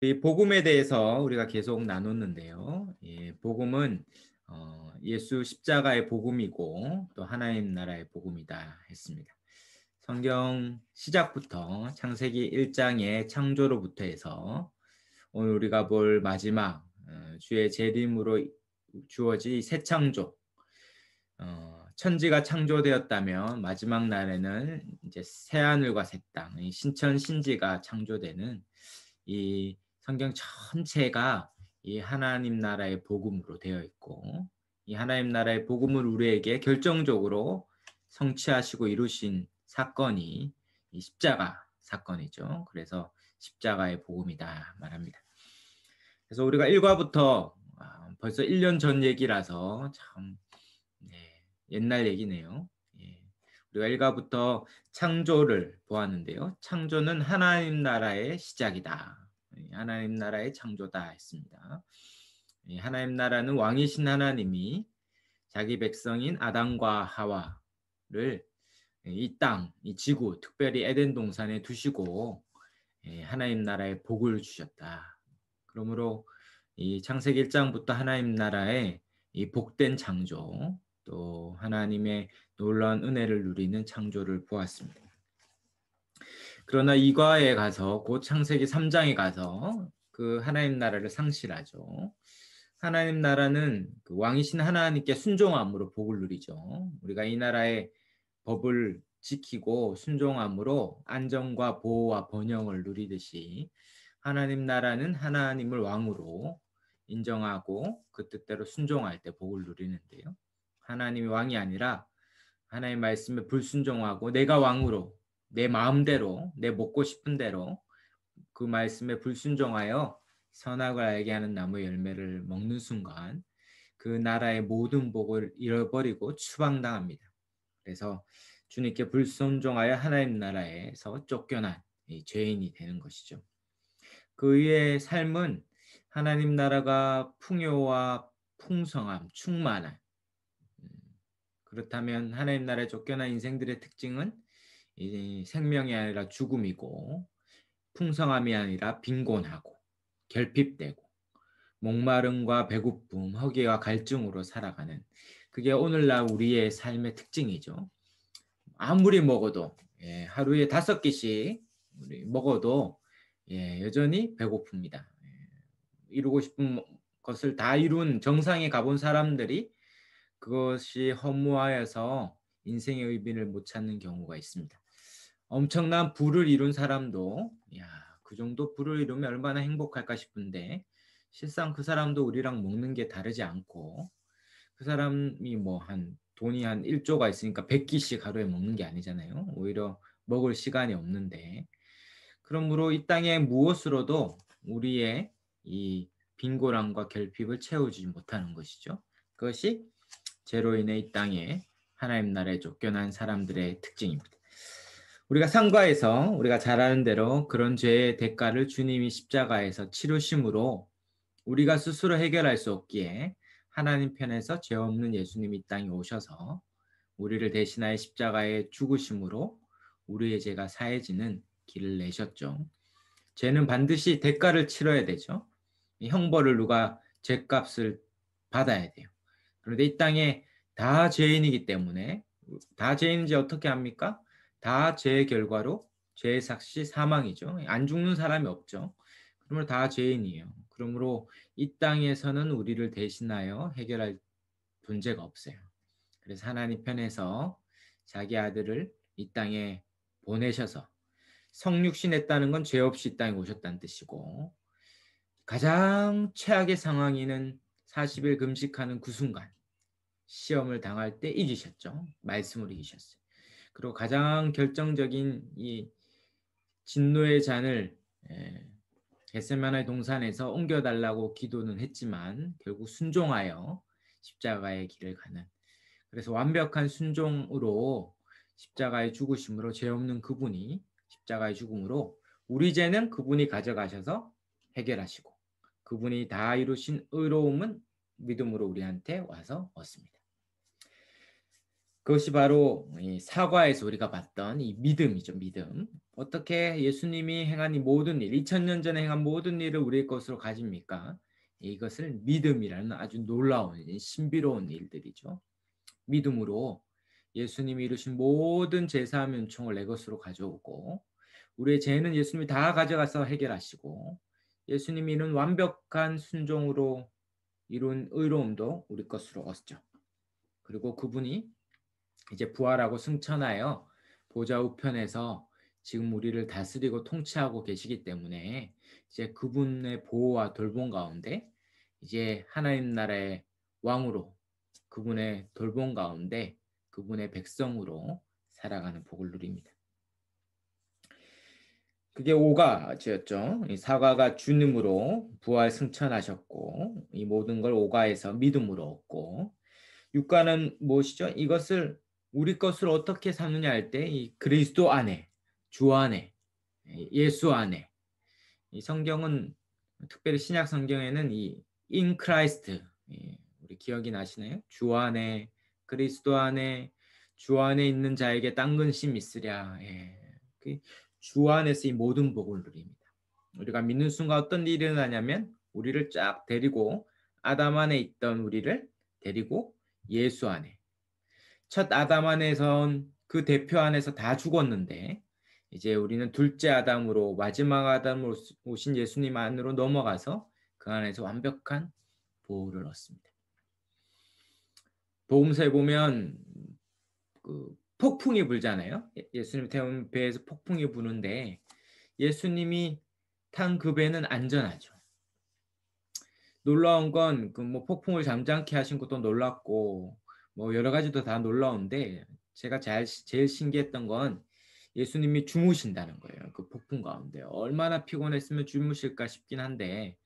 이 복음에 대해서 우리가 계속 나눴는데요. 복음은 예수 십자가의 복음이고 또 하나님 나라의 복음이다 했습니다. 성경 시작부터 창세기 1장의 창조로부터 해서 오늘 우리가 볼 마지막 주의 재림으로 주어진 새 창조, 천지가 창조되었다면 마지막 날에는 이제 새 하늘과 새 땅, 이 신천 신지가 창조되는 이 성경 전체가 이 하나님 나라의 복음으로 되어 있고, 이 하나님 나라의 복음을 우리에게 결정적으로 성취하시고 이루신 사건이 이 십자가 사건이죠. 그래서 십자가의 복음이다 말합니다. 그래서 우리가 1과부터 벌써 1년 전 얘기라서 참 옛날 얘기네요. 우리가 1과부터 창조를 보았는데요. 창조는 하나님 나라의 시작이다. 하나님 나라의 창조다 했습니다. 하나님 나라는 왕이신 하나님이 자기 백성인 아담과 하와를 이 땅, 이 지구, 특별히 에덴 동산에 두시고 하나님 나라의 복을 주셨다. 그러므로 이 창세기 1장부터 하나님 나라의 이 복된 창조, 또 하나님의 놀라운 은혜를 누리는 창조를 보았습니다. 그러나 이과에 가서 곧 창세기 3장에 가서 그 하나님 나라를 상실하죠. 하나님 나라는 그 왕이신 하나님께 순종함으로 복을 누리죠. 우리가 이 나라의 법을 지키고 순종함으로 안정과 보호와 번영을 누리듯이 하나님 나라는 하나님을 왕으로 인정하고 그 뜻대로 순종할 때 복을 누리는데요. 하나님이 왕이 아니라 하나님 말씀에 불순종하고 내가 왕으로 내 마음대로 내 먹고 싶은 대로 그 말씀에 불순종하여 선악을 알게 하는 나무의 열매를 먹는 순간 그 나라의 모든 복을 잃어버리고 추방당합니다. 그래서 주님께 불순종하여 하나님 나라에서 쫓겨난 죄인이 되는 것이죠. 그의 삶은 하나님 나라가 풍요와 풍성함, 충만한 그렇다면 하나님 나라에 쫓겨난 인생들의 특징은 이 생명이 아니라 죽음이고 풍성함이 아니라 빈곤하고 결핍되고 목마름과 배고픔, 허기와 갈증으로 살아가는 그게 오늘날 우리의 삶의 특징이죠. 아무리 먹어도 하루에 5끼씩 우리 먹어도 여전히 배고픕니다. 이루고 싶은 것을 다 이룬 정상에 가본 사람들이 그것이 허무하여서 인생의 의미를 못 찾는 경우가 있습니다. 엄청난 부를 이룬 사람도 그 정도 부를 이루면 얼마나 행복할까 싶은데 실상 그 사람도 우리랑 먹는 게 다르지 않고 그 사람이 뭐 한 돈이 한 1조가 있으니까 100끼씩 하루에 먹는 게 아니잖아요. 오히려 먹을 시간이 없는데 그러므로 이 땅에 무엇으로도 우리의 이 빈곤함과 결핍을 채우지 못하는 것이죠. 그것이 죄로 인해 이 땅에 하나님 나라에 쫓겨난 사람들의 특징입니다. 우리가 상과에서 우리가 잘 아는 대로 그런 죄의 대가를 주님이 십자가에서 치르심으로 우리가 스스로 해결할 수 없기에 하나님 편에서 죄 없는 예수님이 이 땅에 오셔서 우리를 대신하여 십자가에 죽으심으로 우리의 죄가 사해지는 길을 내셨죠. 죄는 반드시 대가를 치러야 되죠. 이 형벌을 누가 죄값을 받아야 돼요. 그런데 이 땅에 다 죄인이기 때문에 다 죄인인지 어떻게 합니까? 다 죄의 결과로 죄의 삭시 사망이죠. 안 죽는 사람이 없죠. 그러므로 다 죄인이에요. 그러므로 이 땅에서는 우리를 대신하여 해결할 존재가 없어요. 그래서 하나님 편에서 자기 아들을 이 땅에 보내셔서 성육신했다는 건 죄 없이 이 땅에 오셨다는 뜻이고 가장 최악의 상황이는 40일 금식하는 그 순간 시험을 당할 때 이기셨죠. 말씀으로 이기셨어요. 그리고 가장 결정적인 이 진노의 잔을 겟세마네 동산에서 옮겨달라고 기도는 했지만 결국 순종하여 십자가의 길을 가는 그래서 완벽한 순종으로 십자가의 죽으심으로 죄 없는 그분이 십자가의 죽음으로 우리 죄는 그분이 가져가셔서 해결하시고 그분이 다 이루신 의로움은 믿음으로 우리한테 와서 얻습니다. 그것이 바로 이 사과에서 우리가 봤던 이 믿음이죠, 믿음. 어떻게 예수님이 행한 이 모든 일, 2000년 전에 행한 모든 일을 우리의 것으로 가집니까? 이것을 믿음이라는 아주 놀라운 신비로운 일들이죠. 믿음으로 예수님이 이루신 모든 제사함 은총을 내 것으로 가져오고 우리의 죄는 예수님이 다 가져가서 해결하시고 예수님이 이룬 완벽한 순종으로 이룬 의로움도 우리 것으로 얻죠. 그리고 그분이 이제 부활하고 승천하여 보좌 우편에서 지금 우리를 다스리고 통치하고 계시기 때문에 이제 그분의 보호와 돌봄 가운데 이제 하나님 나라의 왕으로 그분의 돌봄 가운데 그분의 백성으로 살아가는 복을 누립니다. 그게 오가였죠. 이 사과가 주님으로 부활 승천하셨고 이 모든 걸 오가에서 믿음으로 얻고 육가는 무엇이죠? 이것을 우리 것을 어떻게 삼느냐 할 때 이 그리스도 안에, 주 안에, 예수 안에. 이 성경은 특별히 신약 성경에는 이 in Christ 우리 기억이 나시나요? 주 안에, 그리스도 안에, 주 안에 있는 자에게 땅 근심 있으랴. 예. 주 안에서 이 모든 복을 누립니다. 우리가 믿는 순간 어떤 일이 일어나냐면 우리를 쫙 데리고 아담 안에 있던 우리를 데리고 예수 안에 첫 아담 안에선 그 대표 안에서 다 죽었는데 이제 우리는 둘째 아담으로 마지막 아담으로 오신 예수님 안으로 넘어가서 그 안에서 완벽한 보호를 얻습니다. 복음서에 보면 그 폭풍이 불잖아요. 예수님 태운 배에서 폭풍이 부는데 예수님이 탄 그 배는 안전하죠. 놀라운 건 그 뭐 폭풍을 잠잠케 하신 것도 놀랍고 뭐 여러 가지도 다 놀라운데 제가 제일 신기했던 건 예수님이 주무신다는 거예요. 그 폭풍 가운데 얼마나 피곤했으면 주무실까 싶긴 한데,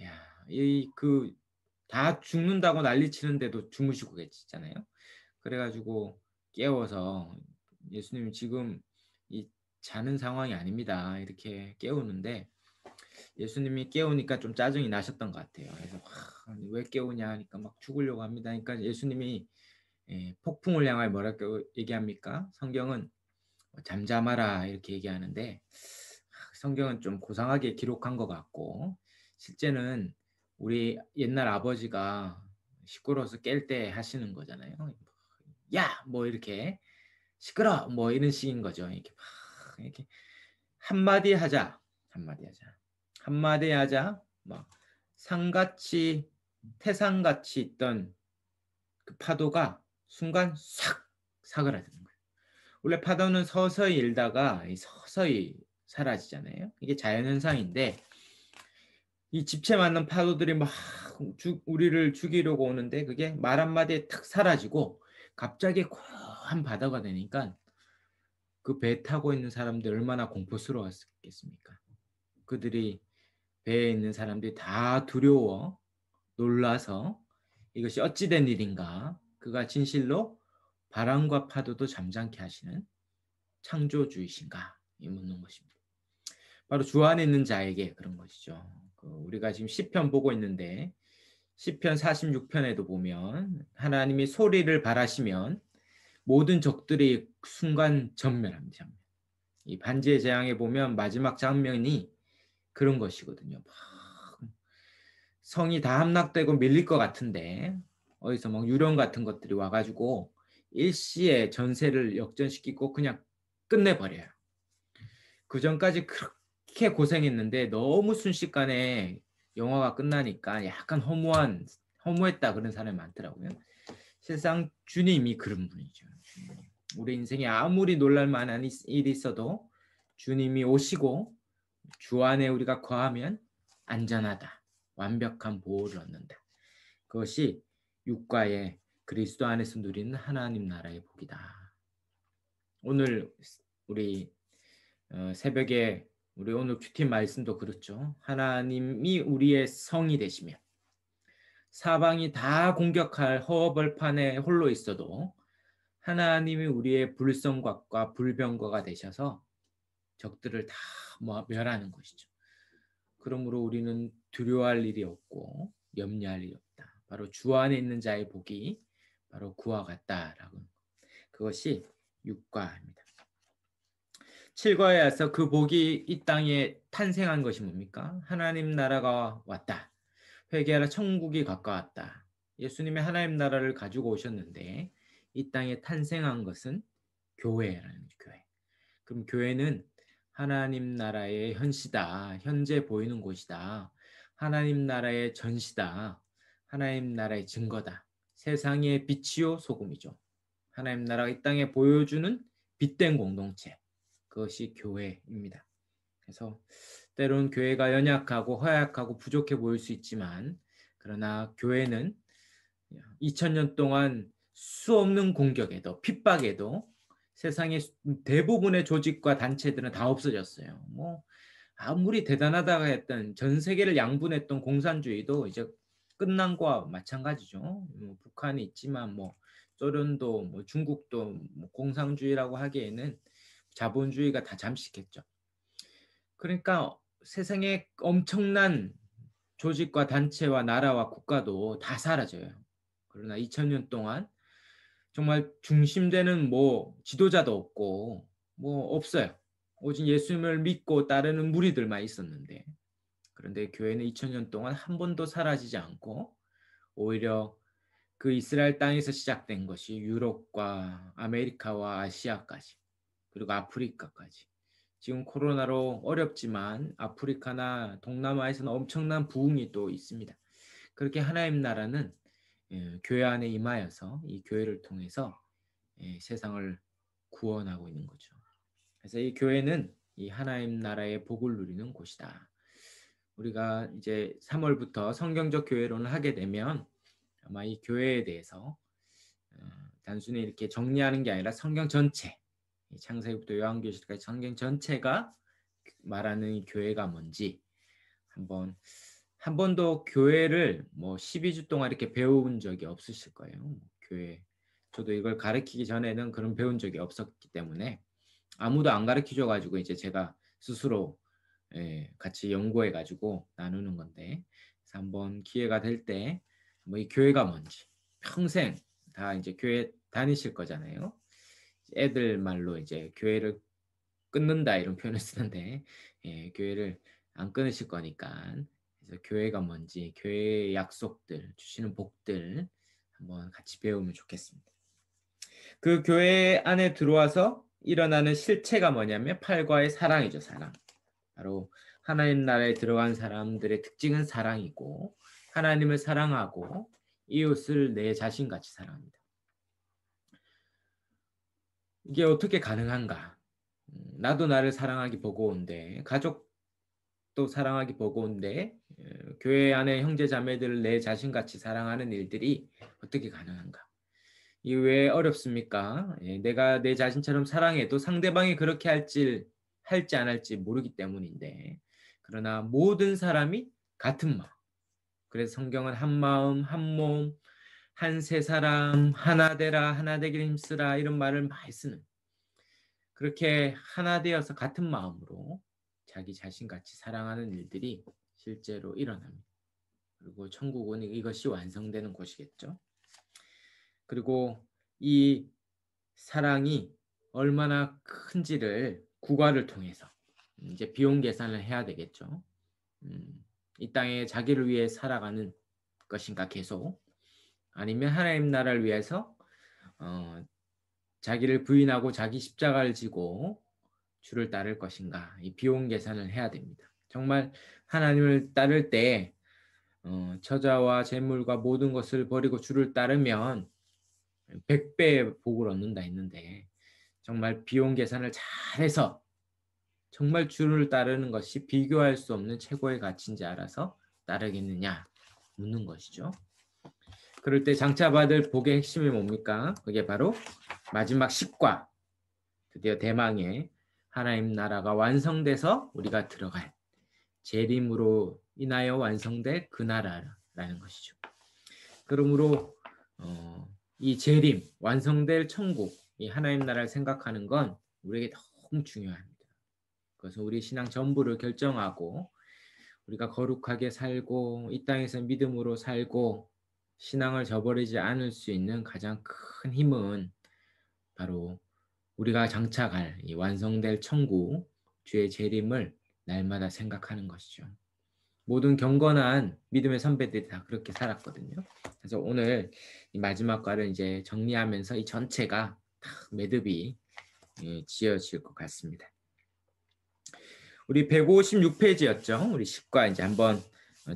야, 이 그 다 죽는다고 난리치는데도 주무시고 계시잖아요. 그래가지고 깨워서 예수님 지금 이 자는 상황이 아닙니다. 이렇게 깨우는데 예수님이 깨우니까 좀 짜증이 나셨던 것 같아요. 그래서 왜 깨우냐 하니까 막 죽으려고 합니다. 그러니까 예수님이 폭풍을 향하여 뭐라고 얘기합니까? 성경은 잠잠하라 이렇게 얘기하는데 성경은 좀 고상하게 기록한 것 같고 실제는 우리 옛날 아버지가 시끄러워서 깰 때 하시는 거잖아요. 야! 뭐 이렇게 시끄러! 뭐 이런 식인 거죠. 이렇게 막 이렇게 한마디 하자. 한마디 하자. 한마디 하자. 막 상같이 태산같이 있던 그 파도가 순간 싹 사그라드는 거예요. 원래 파도는 서서히 일다가 서서히 사라지잖아요. 이게 자연현상인데 이 집체 맞는 파도들이 막 우리를 죽이려고 오는데 그게 말 한마디에 탁 사라지고 갑자기 고요한 바다가 되니까 그 배 타고 있는 사람들 얼마나 공포스러웠겠습니까? 그들이 배에 있는 사람들이 다 두려워 놀라서 이것이 어찌된 일인가? 그가 진실로 바람과 파도도 잠잠케 하시는 창조주이신가? 이 묻는 것입니다. 바로 주 안에 있는 자에게 그런 것이죠. 우리가 지금 시편 보고 있는데 시편 46편에도 보면 하나님이 소리를 발하시면 모든 적들이 순간 전멸합니다. 이 반지의 제왕에 보면 마지막 장면이 그런 것이거든요. 성이 다 함락되고 밀릴 것 같은데 어디서 막 유령 같은 것들이 와가지고 일시에 전세를 역전시키고 그냥 끝내버려요. 그 전까지 그렇게 고생했는데 너무 순식간에 영화가 끝나니까 약간 허무했다 그런 사람이 많더라고요. 실상 주님이 그런 분이죠. 우리 인생에 아무리 놀랄 만한 일이 있어도 주님이 오시고 주 안에 우리가 거하면 안전하다. 완벽한 보호를 얻는다. 그것이 육과의 그리스도 안에서 누리는 하나님 나라의 복이다. 오늘 우리 새벽에 우리 오늘 큐티 말씀도 그렇죠. 하나님이 우리의 성이 되시면 사방이 다 공격할 허벌판에 홀로 있어도 하나님이 우리의 불성곽과 불병거가 되셔서 적들을 다 멸하는 것이죠. 그러므로 우리는 두려워할 일이 없고 염려할 일이 없다. 바로 주 안에 있는 자의 복이 바로 그와 같다라고. 그것이 6과입니다. 7과에 와서 그 복이 이 땅에 탄생한 것이 뭡니까? 하나님 나라가 왔다. 회개하라 천국이 가까웠다. 예수님의 하나님 나라를 가지고 오셨는데 이 땅에 탄생한 것은 교회라는 교회. 그럼 교회는 하나님 나라의 현시다. 현재 보이는 곳이다. 하나님 나라의 전시다. 하나님 나라의 증거다. 세상의 빛이요 소금이죠. 하나님 나라가 이 땅에 보여주는 빛된 공동체. 그것이 교회입니다. 그래서 때론 교회가 연약하고 허약하고 부족해 보일 수 있지만 그러나 교회는 2000년 동안 수없는 공격에도 핍박에도 세상의 대부분의 조직과 단체들은 다 없어졌어요. 뭐 아무리 대단하다고 했던 전 세계를 양분했던 공산주의도 이제 끝난 거와 마찬가지죠. 북한이 있지만 뭐 소련도 뭐 중국도 뭐 공산주의라고 하기에는 자본주의가 다 잠식했죠. 그러니까 세상에 엄청난 조직과 단체와 나라와 국가도 다 사라져요. 그러나 2000년 동안 정말 중심되는 뭐 지도자도 없고 뭐 없어요. 오직 예수님을 믿고 따르는 무리들만 있었는데 그런데 교회는 2000년 동안 한 번도 사라지지 않고 오히려 그 이스라엘 땅에서 시작된 것이 유럽과 아메리카와 아시아까지 그리고 아프리카까지 지금 코로나로 어렵지만 아프리카나 동남아에서는 엄청난 부흥이 또 있습니다. 그렇게 하나님 나라는 교회 안에 임하여서 이 교회를 통해서 세상을 구원하고 있는 거죠. 그래서 이 교회는 이 하나님 나라의 복을 누리는 곳이다. 우리가 이제 3월부터 성경적 교회론을 하게 되면 아마 이 교회에 대해서 단순히 이렇게 정리하는 게 아니라 성경 전체, 창세기부터 요한계시록까지 성경 전체가 말하는 이 교회가 뭔지 한 번도 교회를 뭐 12주 동안 이렇게 배운 적이 없으실 거예요. 교회. 저도 이걸 가르치기 전에는 그런 배운 적이 없었기 때문에 아무도 안 가르쳐 줘 가지고 이제 제가 스스로 같이 연구해 가지고 나누는 건데 그래서 한번 기회가 될 때 뭐 이 교회가 뭔지 평생 다 이제 교회 다니실 거잖아요. 애들 말로 이제 교회를 끊는다 이런 표현을 쓰는데 교회를 안 끊으실 거니까 그래서 교회가 뭔지 교회의 약속들 주시는 복들 한번 같이 배우면 좋겠습니다. 그 교회 안에 들어와서 일어나는 실체가 뭐냐면 팔과의 사랑이죠. 사랑. 바로 하나님 나라에 들어간 사람들의 특징은 사랑이고 하나님을 사랑하고 이웃을 내 자신같이 사랑합니다. 이게 어떻게 가능한가? 나도 나를 사랑하기 버거운데 가족도 사랑하기 버거운데 교회 안에 형제 자매들을 내 자신같이 사랑하는 일들이 어떻게 가능한가? 이게 왜 어렵습니까? 내가 내 자신처럼 사랑해도 상대방이 그렇게 할지 안 할지 모르기 때문인데 그러나 모든 사람이 같은 마음. 그래서 성경은 한 마음, 한 몸, 한 세 사람, 하나 되라, 하나 되기를 힘쓰라 이런 말을 많이 쓰는 그렇게 하나 되어서 같은 마음으로 자기 자신같이 사랑하는 일들이 실제로 일어납니다. 그리고 천국은 이것이 완성되는 곳이겠죠. 그리고 이 사랑이 얼마나 큰지를 국가를 통해서 이제 비용 계산을 해야 되겠죠. 이 땅에 자기를 위해 살아가는 것인가 계속 아니면 하나님 나라를 위해서 자기를 부인하고 자기 십자가를 지고 주를 따를 것인가 이 비용 계산을 해야 됩니다. 정말 하나님을 따를 때 처자와 재물과 모든 것을 버리고 주를 따르면 100배의 복을 얻는다 했는데 정말 비용 계산을 잘해서 정말 주를 따르는 것이 비교할 수 없는 최고의 가치인지 알아서 따르겠느냐 묻는 것이죠. 그럴 때 장차 받을 복의 핵심이 뭡니까? 그게 바로 마지막 십과 드디어 대망의 하나님 나라가 완성돼서 우리가 들어갈 재림으로 인하여 완성될 그 나라라는 것이죠. 그러므로 이 재림, 완성될 천국, 이 하나님 나라를 생각하는 건 우리에게 너무 중요합니다. 그래서 우리 신앙 전부를 결정하고 우리가 거룩하게 살고 이 땅에서 믿음으로 살고 신앙을 저버리지 않을 수 있는 가장 큰 힘은 바로 우리가 장차갈 이 완성될 천국 주의 재림을 날마다 생각하는 것이죠. 모든 경건한 믿음의 선배들이 다 그렇게 살았거든요. 그래서 오늘 이 마지막 과를 이제 정리하면서 이 전체가 딱 매듭이 지어질 것 같습니다. 우리 156페이지였죠. 우리 10과 이제 한번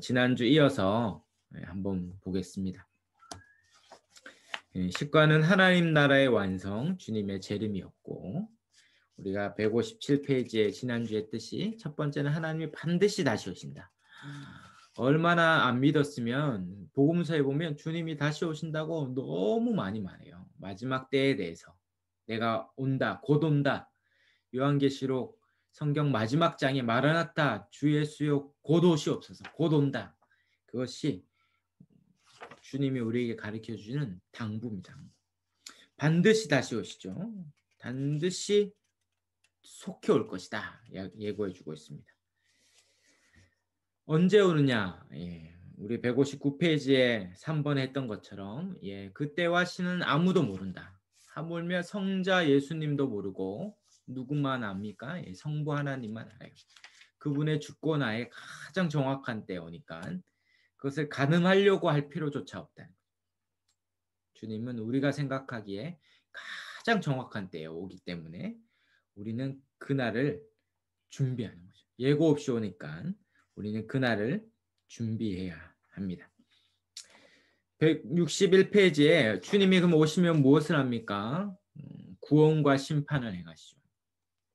지난주 이어서 한번 보겠습니다. 10과는 하나님 나라의 완성, 주님의 재림이었고, 우리가 157페이지에 지난주 했듯이 첫 번째는 하나님이 반드시 다시 오신다. 얼마나 안 믿었으면 복음서에 보면 주님이 다시 오신다고 너무 많이 말해요. 마지막 때에 대해서 내가 온다, 곧 온다. 요한계시록 성경 마지막 장에 마라나타 주 예수여 곧 오시옵소서, 곧 온다. 그것이 주님이 우리에게 가르쳐 주는 당부입니다. 반드시 다시 오시죠. 반드시 속히 올 것이다. 예고해 주고 있습니다. 언제 오느냐? 우리 159페이지에 3번에 했던 것처럼 그때와 시는 아무도 모른다. 하물며 성자 예수님도 모르고 누구만 압니까? 성부 하나님만 알아요. 그분의 주권하에 가장 정확한 때 오니까 그것을 가늠하려고 할 필요조차 없다. 주님은 우리가 생각하기에 가장 정확한 때에 오기 때문에 우리는 그날을 준비하는 거죠. 예고 없이 오니까 우리는 그날을 준비해야 합니다. 161페이지에 주님이 그럼 오시면 무엇을 합니까? 구원과 심판을 행하시죠.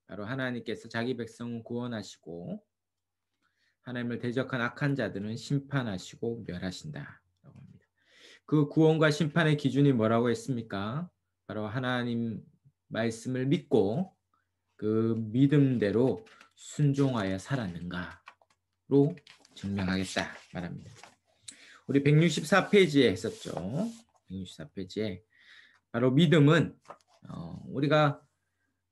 바로 하나님께서 자기 백성을 구원하시고 하나님을 대적한 악한 자들은 심판하시고 멸하신다. 그 구원과 심판의 기준이 뭐라고 했습니까? 바로 하나님 말씀을 믿고 그 믿음대로 순종하여 살았는가로 증명하겠다 말합니다. 우리 164페이지에 했었죠. 164페이지에 바로 믿음은 우리가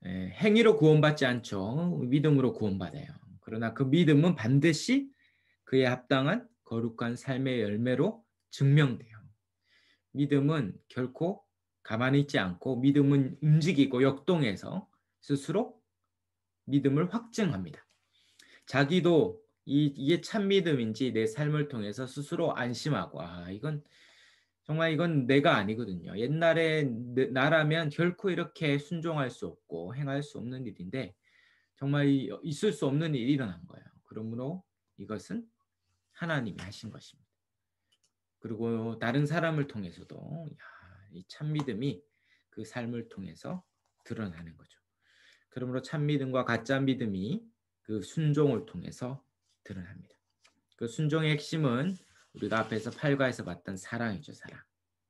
행위로 구원받지 않죠. 믿음으로 구원받아요. 그러나 그 믿음은 반드시 그에 합당한 거룩한 삶의 열매로 증명돼요. 믿음은 결코 가만히 있지 않고 믿음은 움직이고 역동해서 스스로 믿음을 확증합니다. 자기도 이게 참 믿음인지 내 삶을 통해서 스스로 안심하고 이건 내가 아니거든요. 옛날에 나라면 결코 이렇게 순종할 수 없고 행할 수 없는 일인데 정말 있을 수 없는 일이 일어난 거예요. 그러므로 이것은 하나님이 하신 것입니다. 그리고 다른 사람을 통해서도 이 참 믿음이 그 삶을 통해서 드러나는 거죠. 그러므로 참 믿음과 가짜 믿음이 그 순종을 통해서 드러납니다. 그 순종의 핵심은 우리가 앞에서 8과에서 봤던 사랑이죠. 사랑.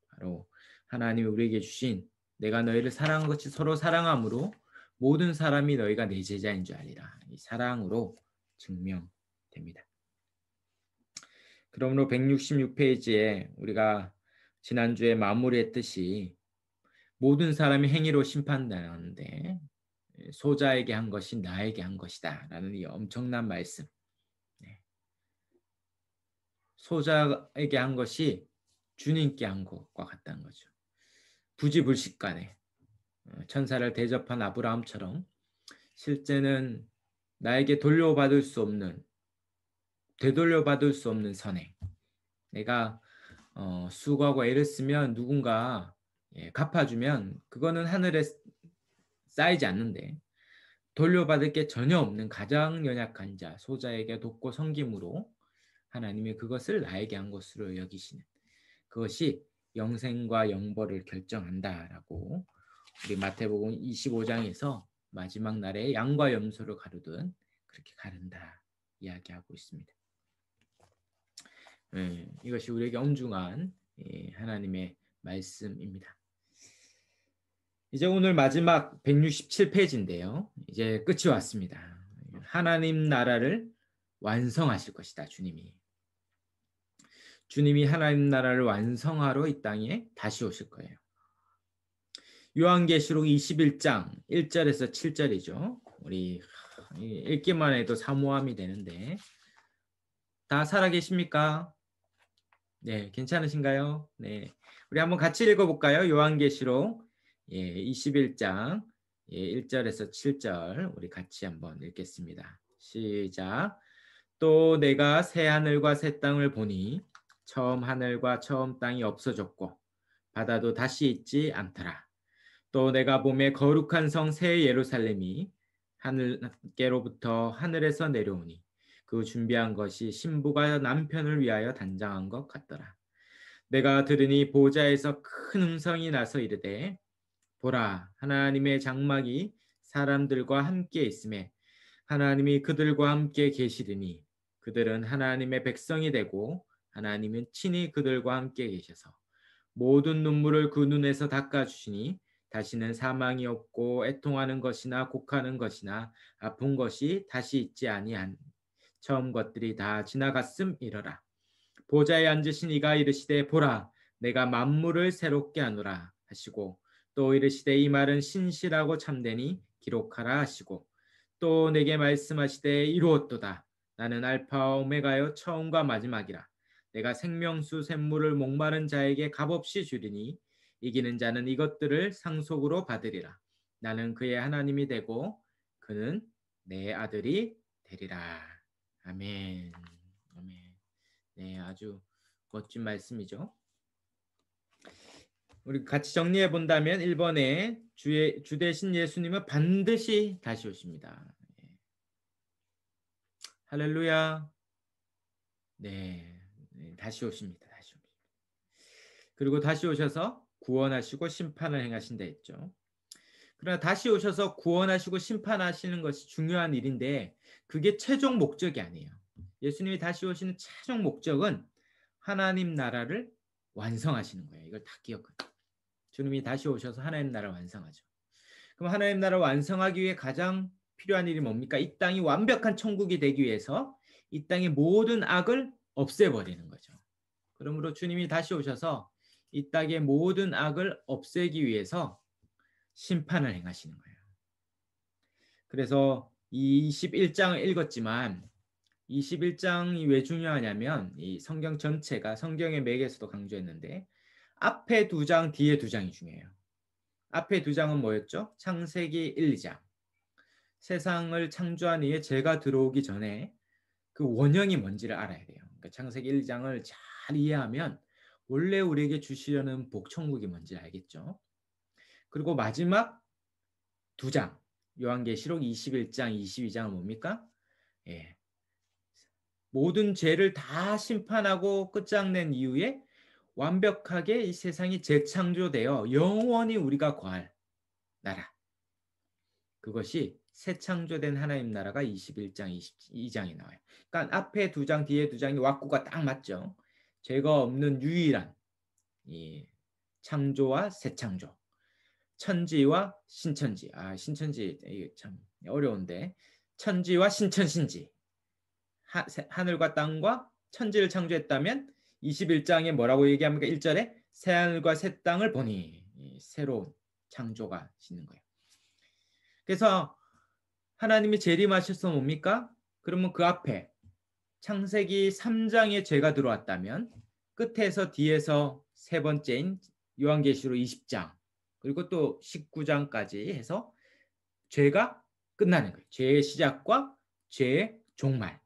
바로 하나님이 우리에게 주신 내가 너희를 사랑한 것이 서로 사랑함으로 모든 사람이 너희가 내 제자인 줄 알리라. 이 사랑으로 증명됩니다. 그러므로 166페이지에 우리가 지난주에 마무리했듯이 모든 사람이 행위로 심판당하는데 소자에게 한 것이 나에게 한 것이다 라는 이 엄청난 말씀. 소자에게 한 것이 주님께 한 것과 같다는 거죠. 부지불식간에 천사를 대접한 아브라함처럼 실제는 나에게 되돌려받을 수 없는 선행. 내가 수고하고 애를 쓰면 누군가 갚아주면 그거는 하늘에 쌓이지 않는데 돌려받을 게 전혀 없는 가장 연약한 자 소자에게 돕고 섬김으로 하나님이 그것을 나에게 한 것으로 여기시는 그것이 영생과 영벌을 결정한다라고 우리 마태복음 25장에서 마지막 날에 양과 염소를 가르듯 그렇게 가른다 이야기하고 있습니다. 이것이 우리에게 엄중한 하나님의 말씀입니다. 이제 오늘 마지막 167페이지인데요. 이제 끝이 왔습니다. 하나님 나라를 완성하실 것이다. 주님이 하나님 나라를 완성하러 이 땅에 다시 오실 거예요. 요한계시록 21장 1절에서 7절이죠. 우리 읽기만 해도 사모함이 되는데 다 살아계십니까? 네, 괜찮으신가요? 네, 우리 한번 같이 읽어볼까요? 요한계시록 21장 1절에서 7절 우리 같이 한번 읽겠습니다. 시작. 또 내가 새 하늘과 새 땅을 보니 처음 하늘과 처음 땅이 없어졌고 바다도 다시 있지 않더라. 또 내가 보매 거룩한 성 새 예루살렘이 하늘께로부터 하늘에서 내려오니 그 준비한 것이 신부가 남편을 위하여 단장한 것 같더라. 내가 들으니 보좌에서 큰 음성이 나서 이르되 보라 하나님의 장막이 사람들과 함께 있음에 하나님이 그들과 함께 계시리니 그들은 하나님의 백성이 되고 하나님은 친히 그들과 함께 계셔서 모든 눈물을 그 눈에서 닦아주시니 다시는 사망이 없고 애통하는 것이나 곡하는 것이나 아픈 것이 다시 있지 아니한 처음 것들이 다 지나갔음이러라. 보좌에 앉으신 이가 이르시되 보라 내가 만물을 새롭게 하노라 하시고 또 이르시되 이 말은 신실하고 참되니 기록하라 하시고 또 내게 말씀하시되 이루었도다. 나는 알파와 오메가요 처음과 마지막이라. 내가 생명수 샘물을 목마른 자에게 값없이 주리니 이기는 자는 이것들을 상속으로 받으리라. 나는 그의 하나님이 되고 그는 내 아들이 되리라. 아멘. 아멘. 네, 아주 멋진 말씀이죠. 우리 같이 정리해 본다면 1번에 주 대신 예수님은 반드시 다시 오십니다. 할렐루야. 네, 다시 오십니다. 다시 오십니다. 그리고 다시 오셔서 구원하시고 심판을 행하신다 했죠. 그러나 다시 오셔서 구원하시고 심판하시는 것이 중요한 일인데 그게 최종 목적이 아니에요. 예수님이 다시 오시는 최종 목적은 하나님 나라를 완성하시는 거예요. 이걸 다 기억해요. 주님이 다시 오셔서 하나님 나라를 완성하죠. 그럼 하나님 나라를 완성하기 위해 가장 필요한 일이 뭡니까? 이 땅이 완벽한 천국이 되기 위해서 이 땅의 모든 악을 없애버리는 거죠. 그러므로 주님이 다시 오셔서 이 땅의 모든 악을 없애기 위해서 심판을 행하시는 거예요. 그래서 이 21장을 읽었지만 21장이 왜 중요하냐면 이 성경 전체가 성경의 맥에서도 강조했는데 앞에 2장, 뒤에 2장이 중요해요. 앞에 2장은 뭐였죠? 창세기 1, 2장. 세상을 창조한 이에 죄가 들어오기 전에 그 원형이 뭔지를 알아야 돼요. 그러니까 창세기 1, 2장을 잘 이해하면 원래 우리에게 주시려는 복천국이 뭔지 알겠죠? 그리고 마지막 2장, 요한계시록 21장, 22장은 뭡니까? 예. 모든 죄를 다 심판하고 끝장낸 이후에 완벽하게 이 세상이 재창조되어 영원히 우리가 거할 나라. 그것이 새 창조된 하나님 나라가 21장, 22장에 나와요. 그러니까 앞에 2장, 뒤에 2장이 왁구가 딱 맞죠. 죄가 없는 유일한 이 창조와 새 창조. 천지와 신천지. 신천지 이게 참 어려운데. 천지와 신천신지. 하늘과 땅과 천지를 창조했다면 21장에 뭐라고 얘기합니까? 1절에 새 하늘과 새 땅을 보니 새로운 창조가 있는 거예요. 그래서 하나님이 재림하셔서 뭡니까? 그러면 그 앞에 창세기 3장에 죄가 들어왔다면 끝에서 뒤에서 세 번째인 요한계시록 20장 그리고 또 19장까지 해서 죄가 끝나는 거예요. 죄의 시작과 죄의 종말.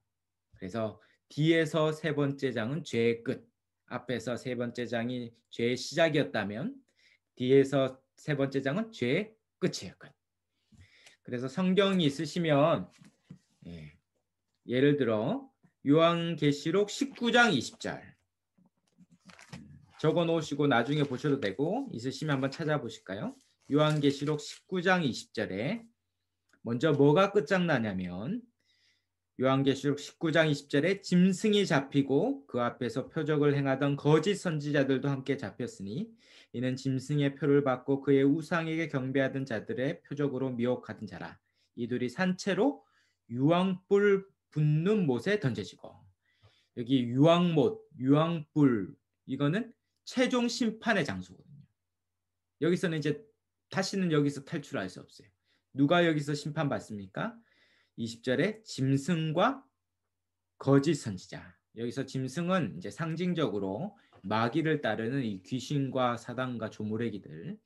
그래서 뒤에서 세 번째 장은 죄의 끝, 앞에서 세 번째 장이 죄의 시작이었다면 뒤에서 세 번째 장은 죄의 끝이에요. 끝. 그래서 성경이 있으시면 예를 들어 요한계시록 19장 20절 적어 놓으시고 나중에 보셔도 되고 있으시면 한번 찾아보실까요? 요한계시록 19장 20절에 먼저 뭐가 끝장나냐면 요한계시록 19장 20절에 짐승이 잡히고 그 앞에서 표적을 행하던 거짓 선지자들도 함께 잡혔으니 이는 짐승의 표를 받고 그의 우상에게 경배하던 자들의 표적으로 미혹하던 자라. 이들이 산채로 유황불 붙는 못에 던져지고 여기 유황못, 유황불 이거는 최종 심판의 장소거든요. 여기서는 이제 다시는 여기서 탈출할 수 없어요. 누가 여기서 심판받습니까? 20절에 짐승과 거짓 선지자. 여기서 짐승은 이제 상징적으로 마귀를 따르는 이 귀신과 사단과 조무래기들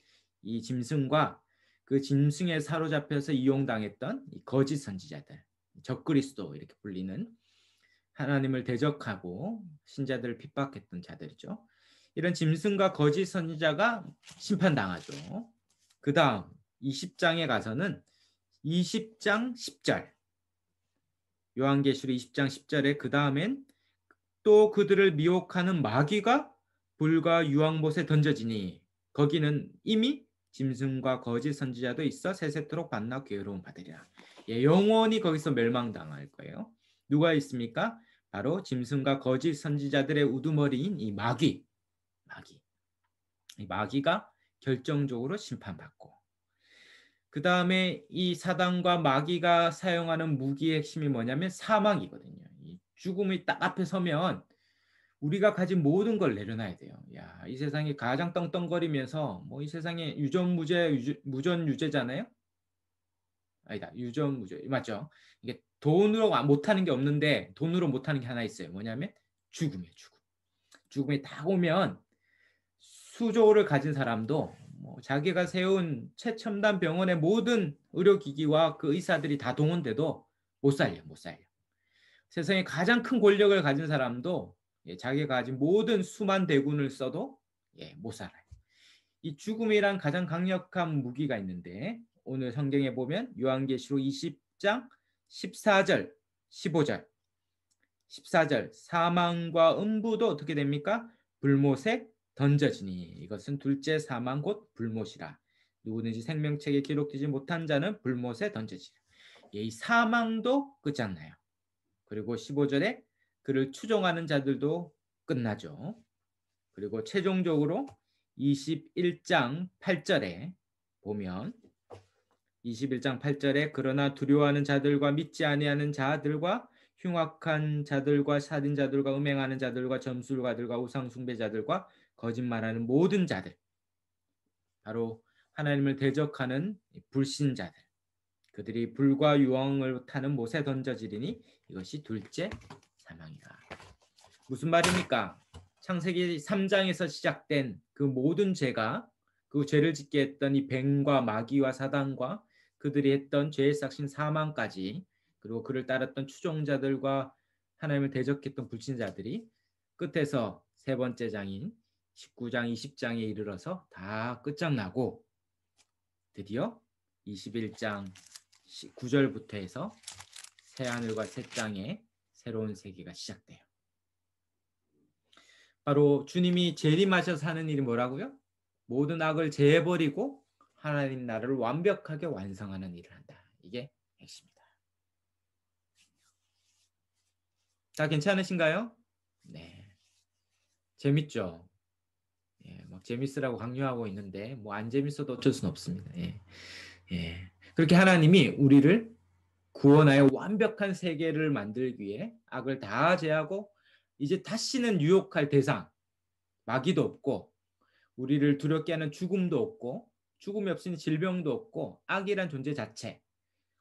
이 짐승과 그 짐승에 사로잡혀서 이용당했던 이 거짓 선지자들, 적그리스도 이렇게 불리는 하나님을 대적하고 신자들을 핍박했던 자들이죠. 이런 짐승과 거짓 선지자가 심판당하죠. 그 다음 20장에 가서는 20장 10절, 요한계시록 20장 10절에 그 다음엔 또 그들을 미혹하는 마귀가 불과 유황못에 던져지니 거기는 이미 짐승과 거짓 선지자도 있어 세세토록 반나 괴로움 받으리라. 예, 영원히 거기서 멸망당할 거예요. 누가 있습니까? 바로 짐승과 거짓 선지자들의 우두머리인 이 마귀. 이 마귀가 결정적으로 심판받고, 그 다음에 이 사단과 마귀가 사용하는 무기의 핵심이 뭐냐면 사망이거든요. 이 죽음이 딱 앞에 서면 우리가 가진 모든 걸 내려놔야 돼요. 야, 이 세상에 가장 떵떵거리면서 뭐 이 세상에 유전무죄, 무전유죄잖아요. 아니다, 유전무죄 맞죠? 이게 돈으로 못하는 게 없는데 돈으로 못하는 게 하나 있어요. 뭐냐면 죽음이에요. 죽음이 딱 오면 수조를 가진 사람도 뭐 자기가 세운 최첨단 병원의 모든 의료기기와 그 의사들이 다 동원돼도 못 살려. 세상에 가장 큰 권력을 가진 사람도 자기가 가진 모든 수만 대군을 써도 못 살아요. 이 죽음이란 가장 강력한 무기가 있는데 오늘 성경에 보면 요한계시록 20장 14절 15절 14절 사망과 음부도 어떻게 됩니까? 불못에 던져지니 이것은 둘째 사망 곧 불못이라. 누구든지 생명책에 기록되지 못한 자는 불못에 던져지라. 이 사망도 끝장나요. 그리고 15절에 그를 추종하는 자들도 끝나죠. 그리고 최종적으로 21장 8절에 보면 21장 8절에 그러나 두려워하는 자들과 믿지 아니하는 자들과 흉악한 자들과 살인자들과 음행하는 자들과 점술가들과 우상숭배자들과 거짓말하는 모든 자들, 바로 하나님을 대적하는 불신자들, 그들이 불과 유황을 타는 못에 던져지리니 이것이 둘째 사망이라. 무슨 말입니까? 창세기 3장에서 시작된 그 모든 죄가, 그 죄를 짓게 했던 이 뱀과 마귀와 사단과 그들이 했던 죄의 삭신 사망까지, 그리고 그를 따랐던 추종자들과 하나님을 대적했던 불신자들이 끝에서 세 번째 장인 19장 20장에 이르러서 다 끝장나고 드디어 21장 9절부터 해서 새하늘과 새 땅의 새로운 세계가 시작돼요. 바로 주님이 재림하셔서 하는 일이 뭐라고요? 모든 악을 제해버리고 하나님 나라를 완벽하게 완성하는 일을 한다. 이게 핵심이다. 다 괜찮으신가요? 네. 재밌죠? 예, 막 재밌으라고 강요하고 있는데 뭐 안 재밌어도 어쩔 수는 없습니다. 예. 예. 그렇게 하나님이 우리를 구원하여 완벽한 세계를 만들기 위해 악을 다 제하고 이제 다시는 유혹할 대상, 마귀도 없고 우리를 두렵게 하는 죽음도 없고 죽음이 없으니 질병도 없고 악이란 존재 자체,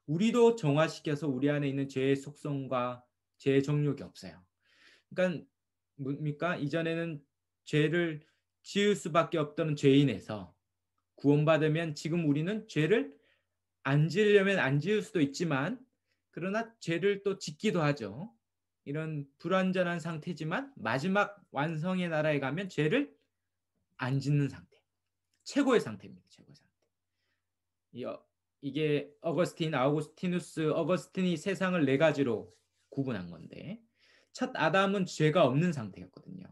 우리도 정화시켜서 우리 안에 있는 죄의 속성과 죄의 정욕이 없어요. 그러니까 뭡니까? 이전에는 죄를 지을 수밖에 없던 죄인에서 구원받으면 지금 우리는 죄를 안 지으려면 안 지을 수도 있지만 그러나 죄를 또 짓기도 하죠. 이런 불완전한 상태지만 마지막 완성의 나라에 가면 죄를 안 짓는 상태. 최고의 상태입니다. 최고의 상태. 이게 아우구스티누스 어거스틴이 세상을 네 가지로 구분한 건데 첫 아담은 죄가 없는 상태였거든요.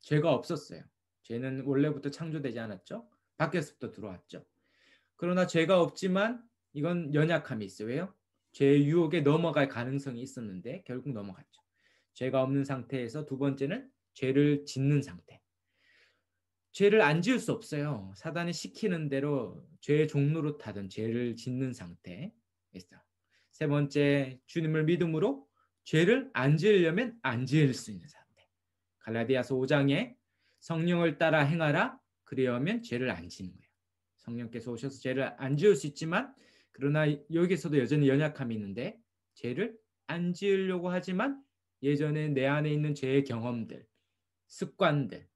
죄가 없었어요. 죄는 원래부터 창조되지 않았죠. 밖에서부터 들어왔죠. 그러나 죄가 없지만 이건 연약함이 있어요. 왜요? 죄의 유혹에 넘어갈 가능성이 있었는데 결국 넘어갔죠. 죄가 없는 상태에서 두 번째는 죄를 짓는 상태. 죄를 안 지을 수 없어요. 사단이 시키는 대로 죄의 종로로 타던 죄를 짓는 상태에서. 세 번째, 주님을 믿음으로 죄를 안 지으려면 안 지을 수 있는 상태. 갈라디아서 5장에 성령을 따라 행하라. 그리하면 죄를 안 짓는 거예요. 성령께서 오셔서 죄를 안 지을 수 있지만 그러나 여기서도 여전히 연약함이 있는데 죄를 안 지으려고 하지만 예전에 내 안에 있는 죄의 경험들, 습관들,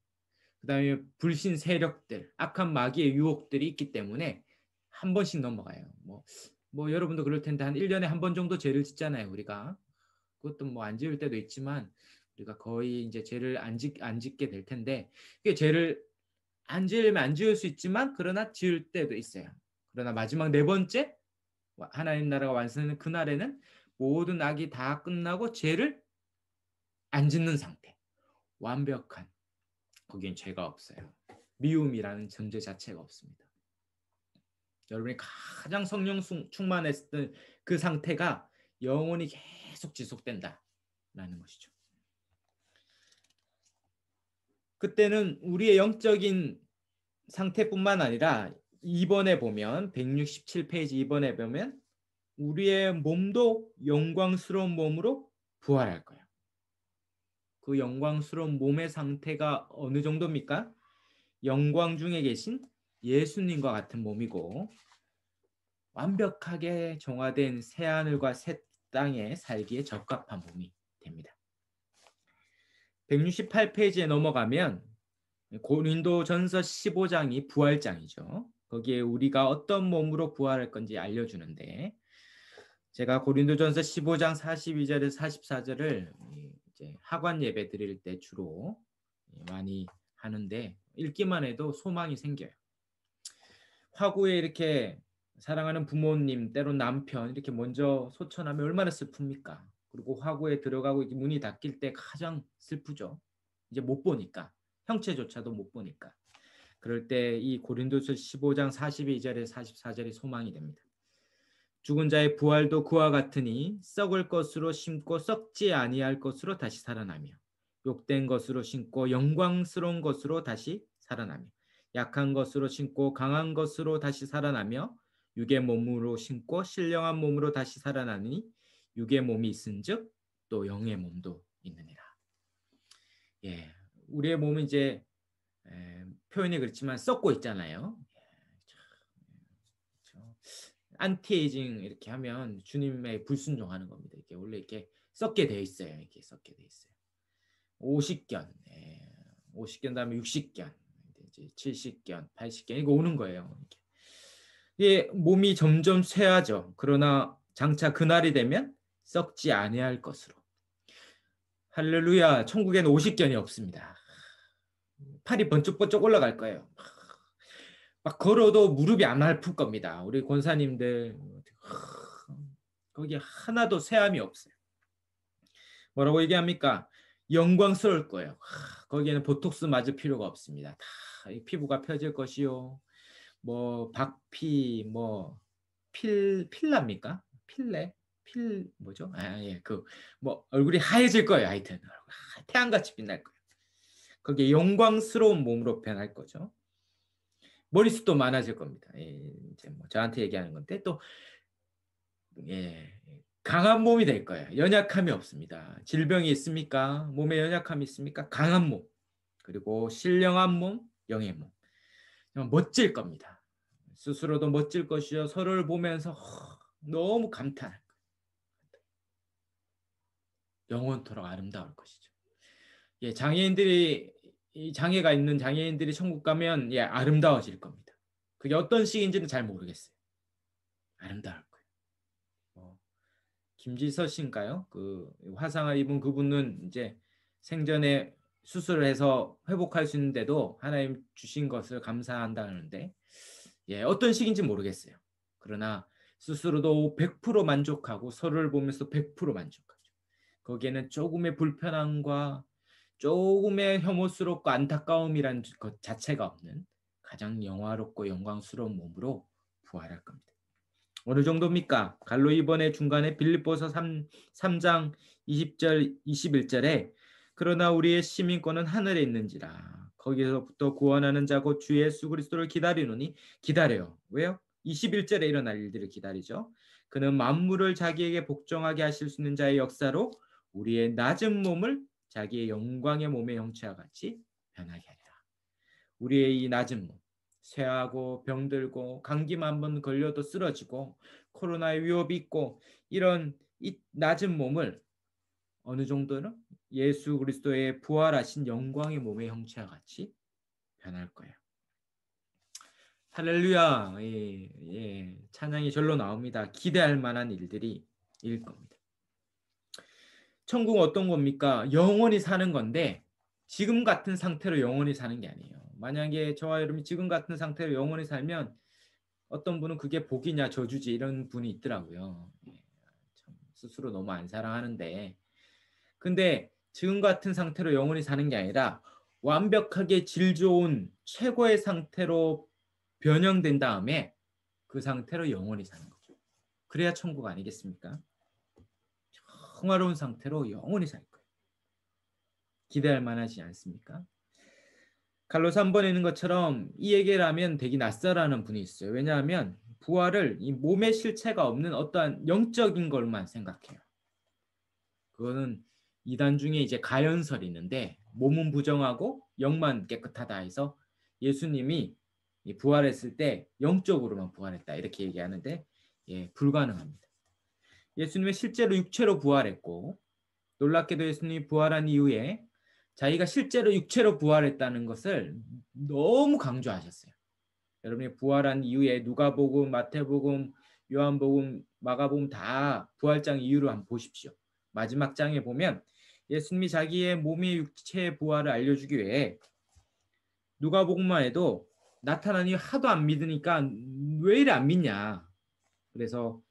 그다음에 불신 세력들, 악한 마귀의 유혹들이 있기 때문에 한 번씩 넘어가요. 뭐 여러분도 그럴 텐데 한 1년에 한 번 정도 죄를 짓잖아요, 우리가. 그것도 뭐 안 지을 때도 있지만 우리가 거의 이제 죄를 안 짓게 될 텐데, 그게 죄를 안 지으면 안 지을 수 있지만 그러나 지을 때도 있어요. 그러나 마지막 네 번째 하나님 나라가 완성되는 그날에는 모든 악이 다 끝나고 죄를 안 짓는 상태. 완벽한. 거기엔 죄가 없어요. 미움이라는 존재 자체가 없습니다. 여러분이 가장 성령 충만했을 그 상태가 영원히 계속 지속된다라는 것이죠. 그때는 우리의 영적인 상태뿐만 아니라 2번에 보면 167페이지 2번에 보면 우리의 몸도 영광스러운 몸으로 부활할 거예요. 그 영광스러운 몸의 상태가 어느 정도입니까? 영광 중에 계신 예수님과 같은 몸이고 완벽하게 정화된 새하늘과 새 땅에 살기에 적합한 몸이 됩니다. 168페이지에 넘어가면 고린도전서 15장이 부활장이죠. 거기에 우리가 어떤 몸으로 부활할 건지 알려주는데, 제가 고린도전서 15장 42절에서 44절을 이제 학원 예배 드릴 때 주로 많이 하는데 읽기만 해도 소망이 생겨요. 화구에 이렇게 사랑하는 부모님, 때론 남편 이렇게 먼저 소천하면 얼마나 슬픕니까? 그리고 화구에 들어가고 문이 닫힐 때 가장 슬프죠. 이제 못 보니까, 형체조차도 못 보니까. 그럴 때 이 고린도서 15장 42절에 44절이 소망이 됩니다. 죽은 자의 부활도 그와 같으니 썩을 것으로 심고 썩지 아니할 것으로 다시 살아나며 욕된 것으로 심고 영광스러운 것으로 다시 살아나며 약한 것으로 심고 강한 것으로 다시 살아나며 육의 몸으로 심고 신령한 몸으로 다시 살아나니 육의 몸이 있은즉 또 영의 몸도 있느니라. 예, 우리의 몸은 이제 표현이 그렇지만 썩고 있잖아요. 안티에이징 이렇게 하면 주님의 불순종하는 겁니다. 이게 원래 이렇게 썩게 돼 있어요. 이렇게 썩게 돼 있어요. 50견, 50견 다음에 60견, 이제 70견, 80견 이거 오는 거예요. 이게 몸이 점점 쇠하죠. 그러나 장차 그날이 되면 썩지 아니할 것으로. 할렐루야. 천국에는 50견이 없습니다. 팔이 번쩍번쩍 올라갈 거예요. 막 걸어도 무릎이 안 아플 겁니다. 우리 권사님들 거기 하나도 쇠함이 없어요. 뭐라고 얘기합니까? 영광스러울 거예요. 거기에는 보톡스 맞을 필요가 없습니다. 다 피부가 펴질 것이요. 뭐 박피 뭐 필랍니까? 필레? 필 뭐죠? 예. 그 뭐 얼굴이 하얘질 거예요. 하여튼 태양같이 빛날 거예요. 거기에 영광스러운 몸으로 변할 거죠. 머리숱도 많아질 겁니다. 이제 뭐 저한테 얘기하는 건데 또 강한 몸이 될 거예요. 연약함이 없습니다. 질병이 있습니까? 몸에 연약함이 있습니까? 강한 몸. 그리고 신령한 몸, 영의 몸. 멋질 겁니다. 스스로도 멋질 것이요. 서로를 보면서 너무 감탄할 거예요. 영원토록 아름다울 것이죠. 장애인들이 이 장애가 있는 장애인들이 천국 가면 아름다워질 겁니다. 그게 어떤 시기인지는 잘 모르겠어요. 아름다울 거예요. 김지서 씨인가요? 그 화상을 입은 그분은 이제 생전에 수술을 해서 회복할 수 있는데도 하나님 주신 것을 감사한다는데 어떤 식인지 모르겠어요. 그러나 스스로도 100% 만족하고 서로를 보면서 100% 만족하죠. 거기에는 조금의 불편함과 조금의 혐오스럽고 안타까움이란 것 자체가 없는 가장 영화롭고 영광스러운 몸으로 부활할 겁니다. 어느 정도입니까? 갈로 이번에 중간에 빌립보서 3장 20절 21절에 그러나 우리의 시민권은 하늘에 있는지라 거기서부터 구원하는 자 곧 주 예수 그리스도를 기다리노니 기다려요. 왜요? 21절에 일어날 일들을 기다리죠. 그는 만물을 자기에게 복종하게 하실 수 있는 자의 역사로 우리의 낮은 몸을 자기의 영광의 몸의 형체와 같이 변하게 하리라. 우리의 이 낮은 몸 쇠하고 병들고 감기만 한번 걸려도 쓰러지고 코로나의 위협이 있고 이런 이 낮은 몸을 어느 정도는 예수 그리스도의 부활하신 영광의 몸의 형체와 같이 변할 거예요. 할렐루야. 예, 예. 찬양이 절로 나옵니다. 기대할 만한 일들이 일 겁니다. 천국은 어떤 겁니까? 영원히 사는 건데 지금 같은 상태로 영원히 사는 게 아니에요. 만약에 저와 여러분이 지금 같은 상태로 영원히 살면 어떤 분은 그게 복이냐 저주지 이런 분이 있더라고요. 예, 참 스스로 너무 안 사랑하는데 근데 지금 같은 상태로 영원히 사는 게 아니라 완벽하게 질 좋은 최고의 상태로 변형된 다음에 그 상태로 영원히 사는 거죠. 그래야 천국 아니겠습니까? 평화로운 상태로 영원히 살 거예요. 기대할 만하지 않습니까? 갈로스 한 번에 있는 것처럼 이 얘기를 하면 되게 낯설어하는 분이 있어요. 왜냐하면 부활을 이 몸의 실체가 없는 어떠한 영적인 걸만 생각해요. 그거는 이단 중에 이제 가연설이 있는데 몸은 부정하고 영만 깨끗하다 해서 예수님이 부활했을 때 영적으로만 부활했다 이렇게 얘기하는데 예, 불가능합니다. 예수님은 실제로 육체로 부활했고 놀랍게도 예수님이 부활한 이후에 자기가 실제로 육체로 부활했다는 것을 너무 강조하셨어요. 여러분이 부활한 이후에 누가복음, 마태복음, 요한복음, 마가복음 다 부활장 이유로 한번 보십시오. 마지막 장에 보면 예수님이 자기의 몸의 육체의 부활을 알려주기 위해 누가복음만 해도 나타나니 하도 안 믿으니까 왜 이래 안 믿냐. 그래서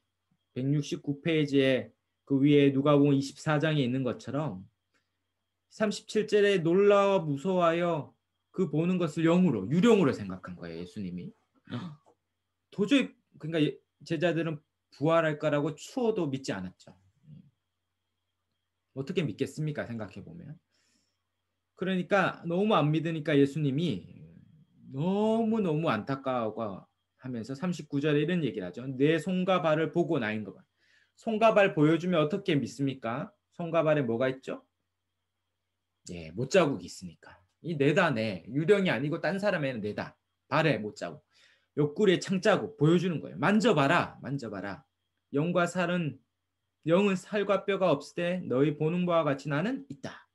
169페이지에 그 위에 누가복음 24장에 있는 것처럼 37절에 놀라워 무서워하여 그 보는 것을 영으로 유령으로 생각한 거예요. 예수님이. 도저히 그러니까 제자들은 부활할 거라고 추워도 믿지 않았죠. 어떻게 믿겠습니까? 생각해 보면. 그러니까 너무 안 믿으니까 예수님이 너무너무 안타까워 하면서 39절에 이런 얘기를 하죠. 내 손과 발을 보고 나인 것 봐. 손과 발 보여주면 어떻게 믿습니까? 손과 발에 뭐가 있죠? 예, 못자국이 있으니까. 이 내다 내. 유령이 아니고 딴 사람에는 내다. 발에 못자국. 옆구리에 창자국 보여주는 거예요. 만져봐라. 만져봐라. 영은 살과 뼈가 없을 때 너희 보는 바와 같이 나는 있다.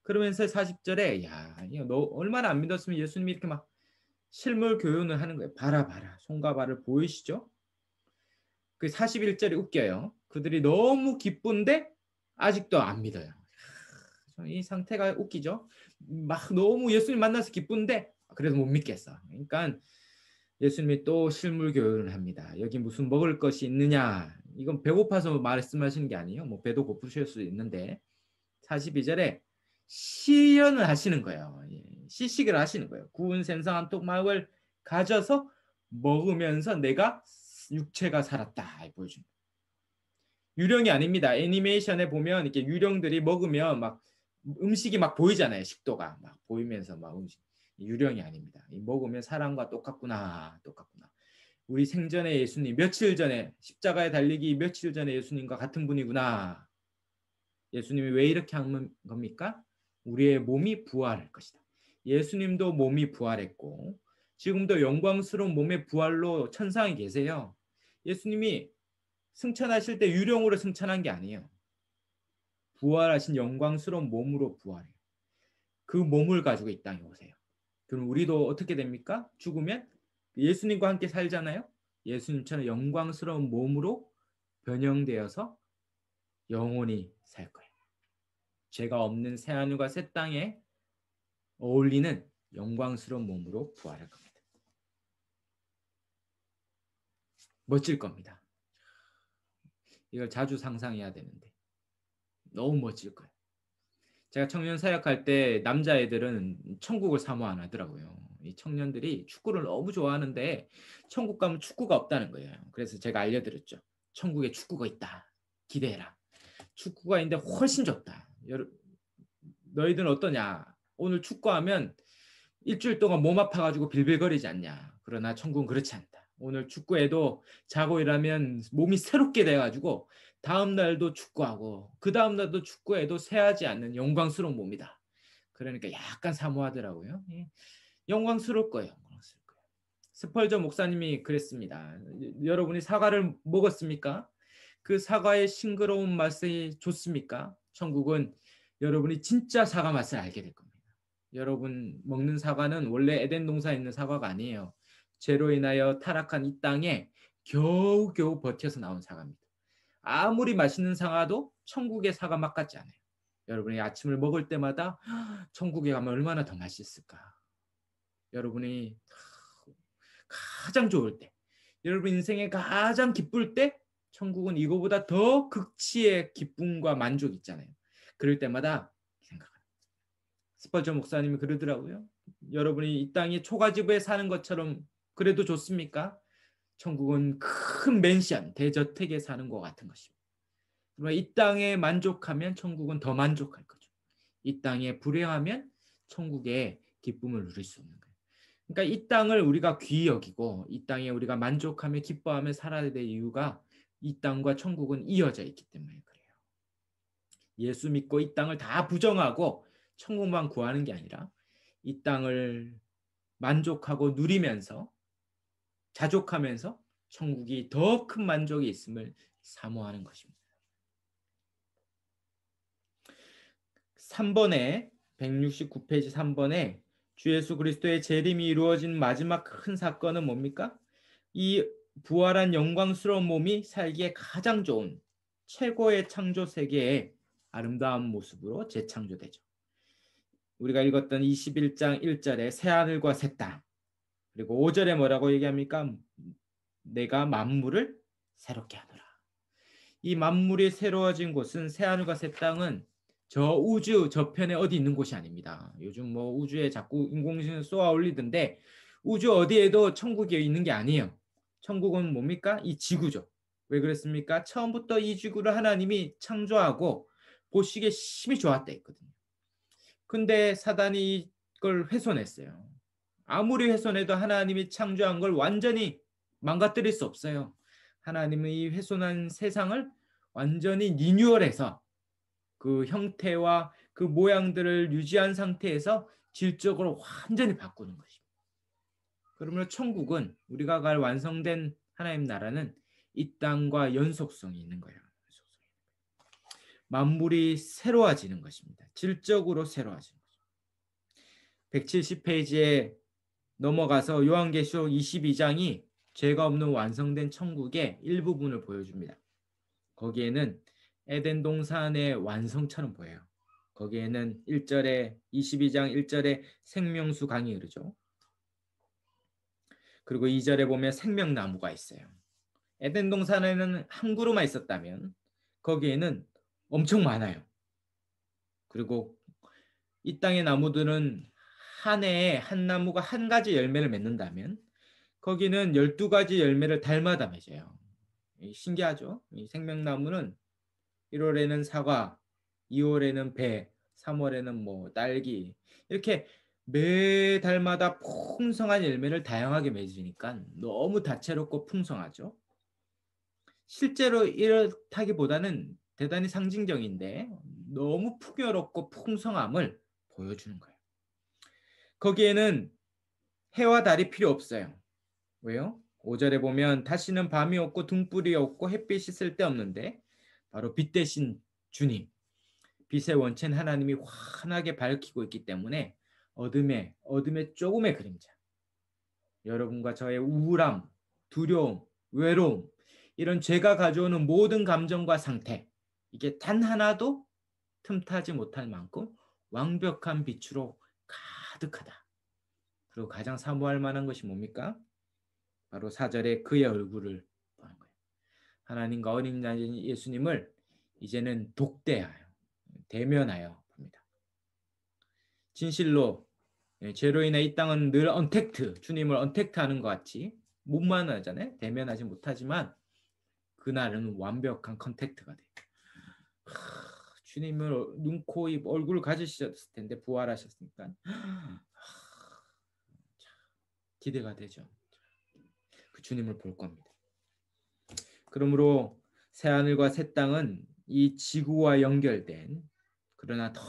그러면서 40절에 야, 너 얼마나 안 믿었으면 예수님이 이렇게 막 실물 교훈을 하는 거예요. 봐라 봐라. 손과 발을 보이시죠? 그 41절이 웃겨요. 그들이 너무 기쁜데 아직도 안 믿어요. 이 상태가 웃기죠. 막 너무 예수님 만나서 기쁜데 그래도 못 믿겠어. 그러니까 예수님이 또 실물 교훈을 합니다. 여기 무슨 먹을 것이 있느냐. 이건 배고파서 말씀하시는 게 아니에요. 뭐 배도 고프실 수 있는데 42절에 시연을 하시는 거예요. 시식을 하시는 거예요. 구운 생선 한 토막을 가져서 먹으면서 내가 육체가 살았다 보여줍니다. 유령이 아닙니다. 애니메이션에 보면 이렇게 유령들이 먹으면 막 음식이 막 보이잖아요. 식도가 막 보이면서 막 음식. 유령이 아닙니다. 먹으면 사람과 똑같구나. 똑같구나. 우리 생전에 예수님 며칠 전에 십자가에 달리기 며칠 전에 예수님과 같은 분이구나. 예수님이 왜 이렇게 한 겁니까? 우리의 몸이 부활할 것이다. 예수님도 몸이 부활했고 지금도 영광스러운 몸의 부활로 천상에 계세요. 예수님이 승천하실 때 유령으로 승천한 게 아니에요. 부활하신 영광스러운 몸으로 부활해요. 그 몸을 가지고 이 땅에 오세요. 그럼 우리도 어떻게 됩니까? 죽으면 예수님과 함께 살잖아요. 예수님처럼 영광스러운 몸으로 변형되어서 영원히 살 거예요. 죄가 없는 새하늘과 새 땅에 어울리는 영광스러운 몸으로 부활할 겁니다. 멋질 겁니다. 이걸 자주 상상해야 되는데 너무 멋질 거예요. 제가 청년 사역할 때 남자애들은 천국을 사모 안 하더라고요. 이 청년들이 축구를 너무 좋아하는데 천국 가면 축구가 없다는 거예요. 그래서 제가 알려드렸죠. 천국에 축구가 있다. 기대해라. 축구가 있는데 훨씬 좋다. 너희들은 어떠냐? 오늘 축구하면 일주일 동안 몸 아파가지고 빌빌거리지 않냐? 그러나 천국은 그렇지 않다. 오늘 축구해도 자고 일하면 몸이 새롭게 돼가지고 다음 날도 축구하고 그 다음 날도 축구해도 새하지 않는 영광스러운 몸이다. 그러니까 약간 사모하더라고요. 영광스러울 거예요. 영광스러울 거예요. 스펄전 목사님이 그랬습니다. 여러분이 사과를 먹었습니까? 그 사과의 싱그러운 맛이 좋습니까? 천국은 여러분이 진짜 사과 맛을 알게 될 겁니다. 여러분 먹는 사과는 원래 에덴 동산에 있는 사과가 아니에요. 죄로 인하여 타락한 이 땅에 겨우겨우 버텨서 나온 사과입니다. 아무리 맛있는 사과도 천국의 사과 맛 같지 않아요. 여러분이 아침을 먹을 때마다 천국에 가면 얼마나 더 맛있을까. 여러분이 가장 좋을 때, 여러분 인생에 가장 기쁠 때 천국은 이거보다 더 극치의 기쁨과 만족이 있잖아요. 그럴 때마다 생각합니다. 스펄전 목사님이 그러더라고요. 여러분이 이 땅에 초가집에 사는 것처럼 그래도 좋습니까? 천국은 큰 맨션, 대저택에 사는 것 같은 것입니다. 이 땅에 만족하면 천국은 더 만족할 거죠. 이 땅에 불행하면 천국의 기쁨을 누릴 수 없는 거예요. 그러니까 이 땅을 우리가 귀히 여기고 이 땅에 우리가 만족하며 기뻐하며 살아야 될 이유가 이 땅과 천국은 이어져 있기 때문에 그래요. 예수 믿고 이 땅을 다 부정하고 천국만 구하는 게 아니라 이 땅을 만족하고 누리면서 자족하면서 천국이 더 큰 만족이 있음을 사모하는 것입니다. 3번에 169페이지 3번에 주 예수 그리스도의 재림이 이루어진 마지막 큰 사건은 뭡니까? 이 부활한 영광스러운 몸이 살기에 가장 좋은 최고의 창조 세계의 아름다운 모습으로 재창조되죠. 우리가 읽었던 21장 1절에 새하늘과 새 땅, 그리고 5절에 뭐라고 얘기합니까? 내가 만물을 새롭게 하노라. 이 만물이 새로워진 곳은 새하늘과 새 땅은 저 우주 저편에 어디 있는 곳이 아닙니다. 요즘 뭐 우주에 자꾸 인공지능 쏘아 올리던데 우주 어디에도 천국이 있는 게 아니에요. 천국은 뭡니까? 이 지구죠. 왜 그랬습니까? 처음부터 이 지구를 하나님이 창조하고 보시기에 심히 좋았다 했거든요. 근데 사단이 이걸 훼손했어요. 아무리 훼손해도 하나님이 창조한 걸 완전히 망가뜨릴 수 없어요. 하나님은 이 훼손한 세상을 완전히 리뉴얼해서 그 형태와 그 모양들을 유지한 상태에서 질적으로 완전히 바꾸는 것입니다. 그러므로 천국은 우리가 갈 완성된 하나님 나라는 이 땅과 연속성이 있는 거예요. 만물이 새로워지는 것입니다. 질적으로 새로워지는 거죠. 170페이지에 넘어가서 요한계시록 22장이 죄가 없는 완성된 천국의 일부분을 보여줍니다. 거기에는 에덴 동산의 완성처럼 보여요. 거기에는 1절에 22장 1절에 생명수 강이 흐르죠. 그리고 2절에 보면 생명나무가 있어요. 에덴 동산에는 한 그루만 있었다면 거기에는 엄청 많아요. 그리고 이 땅의 나무들은 한 해에 한 나무가 한 가지 열매를 맺는다면 거기는 12가지 열매를 달마다 맺어요. 신기하죠? 이 생명나무는 1월에는 사과, 2월에는 배, 3월에는 뭐 딸기 이렇게 매달마다 풍성한 열매를 다양하게 맺으니까 너무 다채롭고 풍성하죠. 실제로 이렇다기보다는 대단히 상징적인데 너무 풍요롭고 풍성함을 보여주는 거예요. 거기에는 해와 달이 필요 없어요. 왜요? 5절에 보면 다시는 밤이 없고 등불이 없고 햇빛이 쓸데없는데 바로 빛 대신 주님, 빛의 원체는 하나님이 환하게 밝히고 있기 때문에 어둠의 조금의 그림자, 여러분과 저의 우울함, 두려움, 외로움, 이런 죄가 가져오는 모든 감정과 상태, 이게 단 하나도 틈타지 못할 만큼 완벽한 빛으로 가득하다. 그리고 가장 사모할 만한 것이 뭡니까? 바로 4절에 그의 얼굴을 보는 거예요. 하나님과 어린 양 예수님을 이제는 독대하여 대면하여 봅니다. 진실로 죄로 인해 이 땅은 늘 언택트, 주님을 언택트하는 것 같이 못 만나잖아요. 대면하지 못하지만 그날은 완벽한 컨택트가 돼요. 주님을 눈, 코, 입, 얼굴을 가지셨을 텐데 부활하셨으니까 기대가 되죠. 그 주님을 볼 겁니다. 그러므로 새하늘과 새 땅은 이 지구와 연결된 그러나 더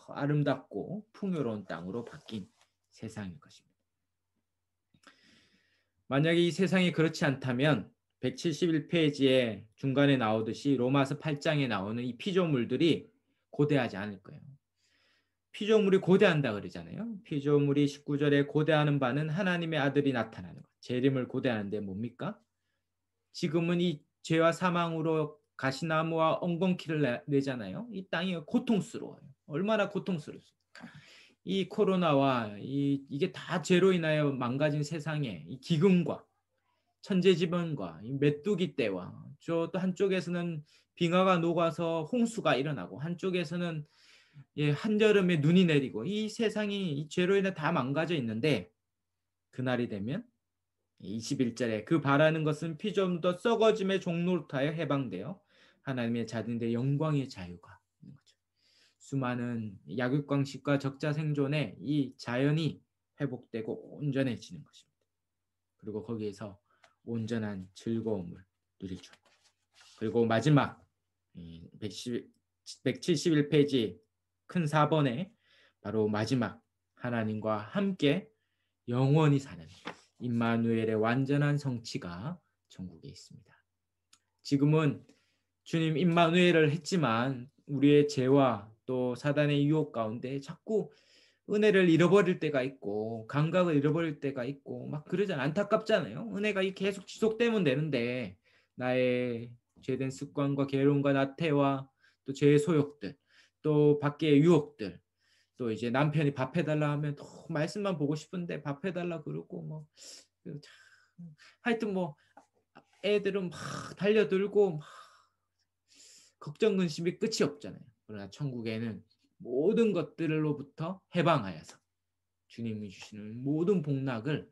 아름답고 풍요로운 땅으로 바뀐 세상일 것입니다. 만약에 이 세상이 그렇지 않다면 171페이지에 중간에 나오듯이 로마서 8장에 나오는 이 피조물들이 고대하지 않을 거예요. 피조물이 고대한다 그러잖아요. 피조물이 19절에 고대하는 바는 하나님의 아들이 나타나는 것. 재림을 고대하는데 뭡니까? 지금은 이 죄와 사망으로 가시나무와 엉겅퀴를 내잖아요. 이 땅이 고통스러워요. 얼마나 고통스럽습니까? 이 코로나와 이게 다 죄로 인하여 망가진 세상에 이 기근과 천재지변과 이 메뚜기 떼와 또 한쪽에서는 빙하가 녹아서 홍수가 일어나고 한쪽에서는 한여름에 눈이 내리고 이 세상이 이 죄로 인해 다 망가져 있는데 그날이 되면 21절에 그 바라는 것은 피 좀 더 썩어짐의 종로타에 해방되어 하나님의 자녀들의 영광의 자유가 있는 거죠. 수많은 약육강식과 적자 생존에 이 자연이 회복되고 온전해지는 것입니다. 그리고 거기에서 온전한 즐거움을 누릴 줄. 그리고 마지막 171페이지 큰 4번에 바로 마지막 하나님과 함께 영원히 사는 임마누엘의 완전한 성취가 천국에 있습니다. 지금은 주님 임마누엘을 했지만 우리의 죄와 또 사단의 유혹 가운데 자꾸 은혜를 잃어버릴 때가 있고 감각을 잃어버릴 때가 있고 막 그러잖아요. 안타깝잖아요. 은혜가 계속 지속되면 되는데 나의 죄된 습관과 괴로움과 나태와 또 죄의 소욕들 또 밖의 유혹들 또 이제 남편이 밥 해달라 하면 말씀만 보고 싶은데 밥 해달라 그러고 뭐 하여튼 뭐 애들은 막 달려들고 막 걱정 근심이 끝이 없잖아요. 그러나 천국에는 모든 것들로부터 해방하여서 주님이 주시는 모든 복락을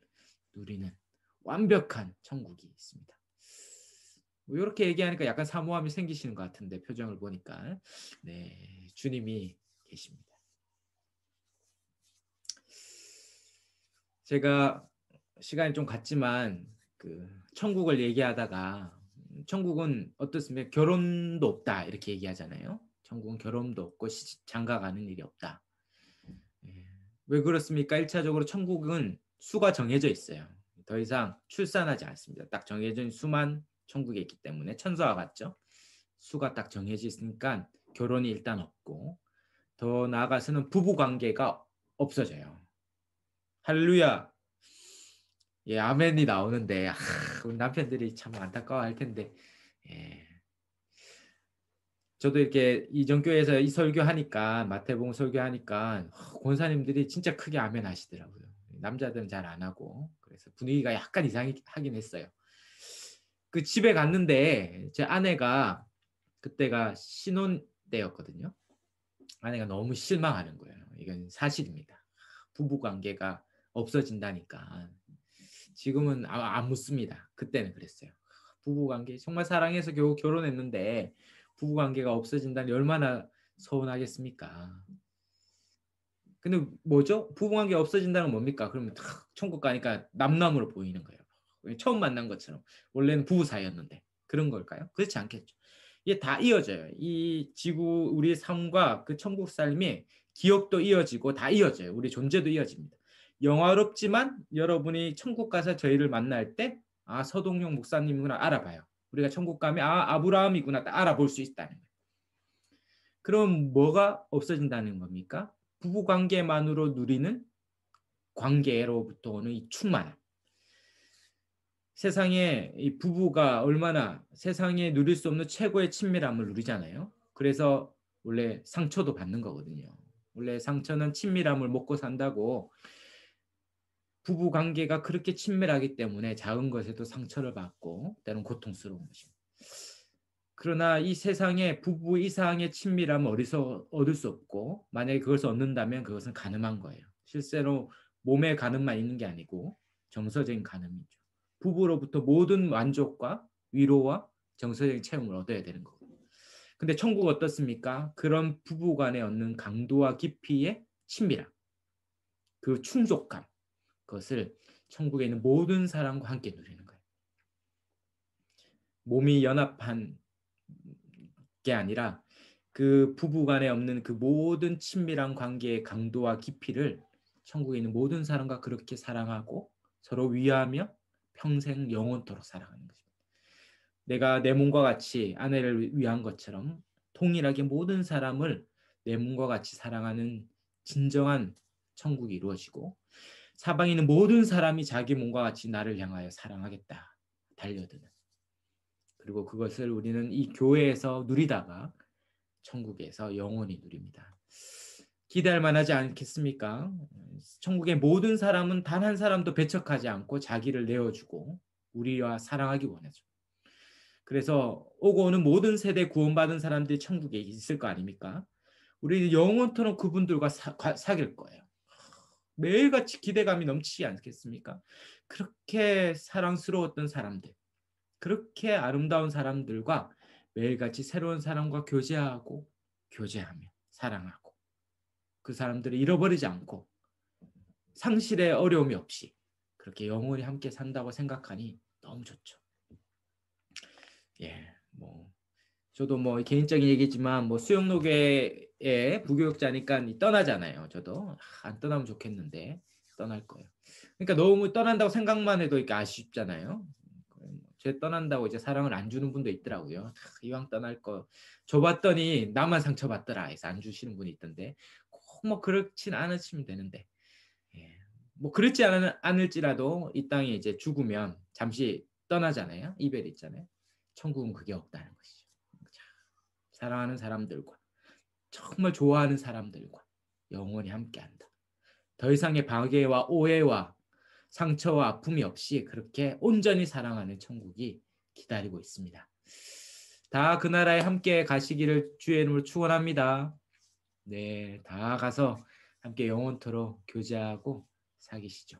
누리는 완벽한 천국이 있습니다. 뭐 이렇게 얘기하니까 약간 사모함이 생기시는 것 같은데 표정을 보니까 네, 주님이 계십니다. 제가 시간이 좀 갔지만 그 천국을 얘기하다가 천국은 어떻습니까? 결혼도 없다 이렇게 얘기하잖아요. 천국은 결혼도 없고 장가 가는 일이 없다. 왜 그렇습니까? 1차적으로 천국은 수가 정해져 있어요. 더 이상 출산하지 않습니다. 딱 정해진 수만 천국에 있기 때문에 천사와 같죠. 수가 딱 정해져 있으니까 결혼이 일단 없고 더 나아가서는 부부 관계가 없어져요. 할렐루야. 예, 아멘이 나오는데 우리 남편들이 참 안타까워할 텐데 예. 저도 이렇게 이전교회에서 이 설교하니까 마태복음 설교하니까 권사님들이 진짜 크게 아멘 하시더라고요. 남자들은 잘 안 하고 그래서 분위기가 약간 이상하긴 했어요. 그 집에 갔는데 제 아내가 그때가 신혼 때였거든요. 아내가 너무 실망하는 거예요. 이건 사실입니다. 부부 관계가 없어진다니까. 지금은 안 묻습니다. 그때는 그랬어요. 부부 관계 정말 사랑해서 겨우 결혼했는데 부부 관계가 없어진다니 얼마나 서운하겠습니까? 근데 뭐죠? 부부 관계 없어진다는 건 뭡니까? 그러면 탁 천국 가니까 남남으로 보이는 거예요. 처음 만난 것처럼. 원래는 부부 사이였는데. 그런 걸까요? 그렇지 않겠죠. 이게 다 이어져요. 이 지구 우리의 삶과 그 천국 삶이 기억도 이어지고 다 이어져요. 우리 존재도 이어집니다. 영화롭지만 여러분이 천국 가서 저희를 만날 때 서동용 목사님이구나 알아봐요. 우리가 천국 가면 아브라함이구나 딱 알아볼 수 있다는 거예요. 그럼 뭐가 없어진다는 겁니까? 부부 관계만으로 누리는 관계로부터 오는 이 충만함. 세상에 이 부부가 얼마나 세상에 누릴 수 없는 최고의 친밀함을 누리잖아요. 그래서 원래 상처도 받는 거거든요. 원래 상처는 친밀함을 먹고 산다고 부부 관계가 그렇게 친밀하기 때문에 작은 것에도 상처를 받고 때로는 고통스러운 것입니다. 그러나 이 세상에 부부 이상의 친밀함을 어디서 얻을 수 없고 만약에 그것을 얻는다면 그것은 간음한 거예요. 실제로 몸의 간음만 있는 게 아니고 정서적인 간음이죠. 부부로부터 모든 만족과 위로와 정서적인 체험을 얻어야 되는 거거든요. 근데 천국 어떻습니까? 그런 부부 간에 얻는 강도와 깊이의 친밀함, 그 충족감, 그것을 천국에 있는 모든 사람과 함께 누리는 거예요. 몸이 연합한 게 아니라 그 부부 간에 없는 그 모든 친밀한 관계의 강도와 깊이를 천국에 있는 모든 사람과 그렇게 사랑하고 서로 위하며 평생 영원토록 살아가는 것입니다. 내가 내 몸과 같이 아내를 위한 것처럼 동일하게 모든 사람을 내 몸과 같이 사랑하는 진정한 천국이 이루어지고 사방에 있는 모든 사람이 자기 몸과 같이 나를 향하여 사랑하겠다 달려드는, 그리고 그것을 우리는 이 교회에서 누리다가 천국에서 영원히 누립니다. 기대할 만하지 않겠습니까? 천국의 모든 사람은 단 한 사람도 배척하지 않고 자기를 내어주고 우리와 사랑하기 원하죠. 그래서 오고 오는 모든 세대 구원받은 사람들이 천국에 있을 거 아닙니까? 우리는 영원토록 그분들과 사귈 거예요. 매일같이 기대감이 넘치지 않겠습니까? 그렇게 사랑스러웠던 사람들, 그렇게 아름다운 사람들과 매일같이 새로운 사람과 교제하고 교제하며 사랑하고 그 사람들을 잃어버리지 않고 상실의 어려움이 없이 그렇게 영원히 함께 산다고 생각하니 너무 좋죠. 예, 뭐 저도 뭐 개인적인 얘기지만 뭐 수영로교의 부교육자니까 떠나잖아요. 저도 안 떠나면 좋겠는데 떠날 거예요. 그러니까 너무 떠난다고 생각만 해도 이렇게 아쉽잖아요. 제 떠난다고 이제 사랑을 안 주는 분도 있더라고요. 이왕 떠날 거 줘봤더니 나만 상처받더라 해서 안 주시는 분이 있던데 꼭 뭐 그렇진 않으시면 되는데, 예. 뭐 그렇지 않을지라도 이 땅에 이제 죽으면 잠시 떠나잖아요. 이별이 있잖아요. 천국은 그게 없다는 것이죠. 사랑하는 사람들과 정말 좋아하는 사람들과 영원히 함께한다. 더 이상의 방해와 오해와 상처와 아픔이 없이 그렇게 온전히 사랑하는 천국이 기다리고 있습니다. 다 그 나라에 함께 가시기를 주의 이름으로 축원합니다. 네, 다 가서 함께 영원토록 교제하고 사귀시죠.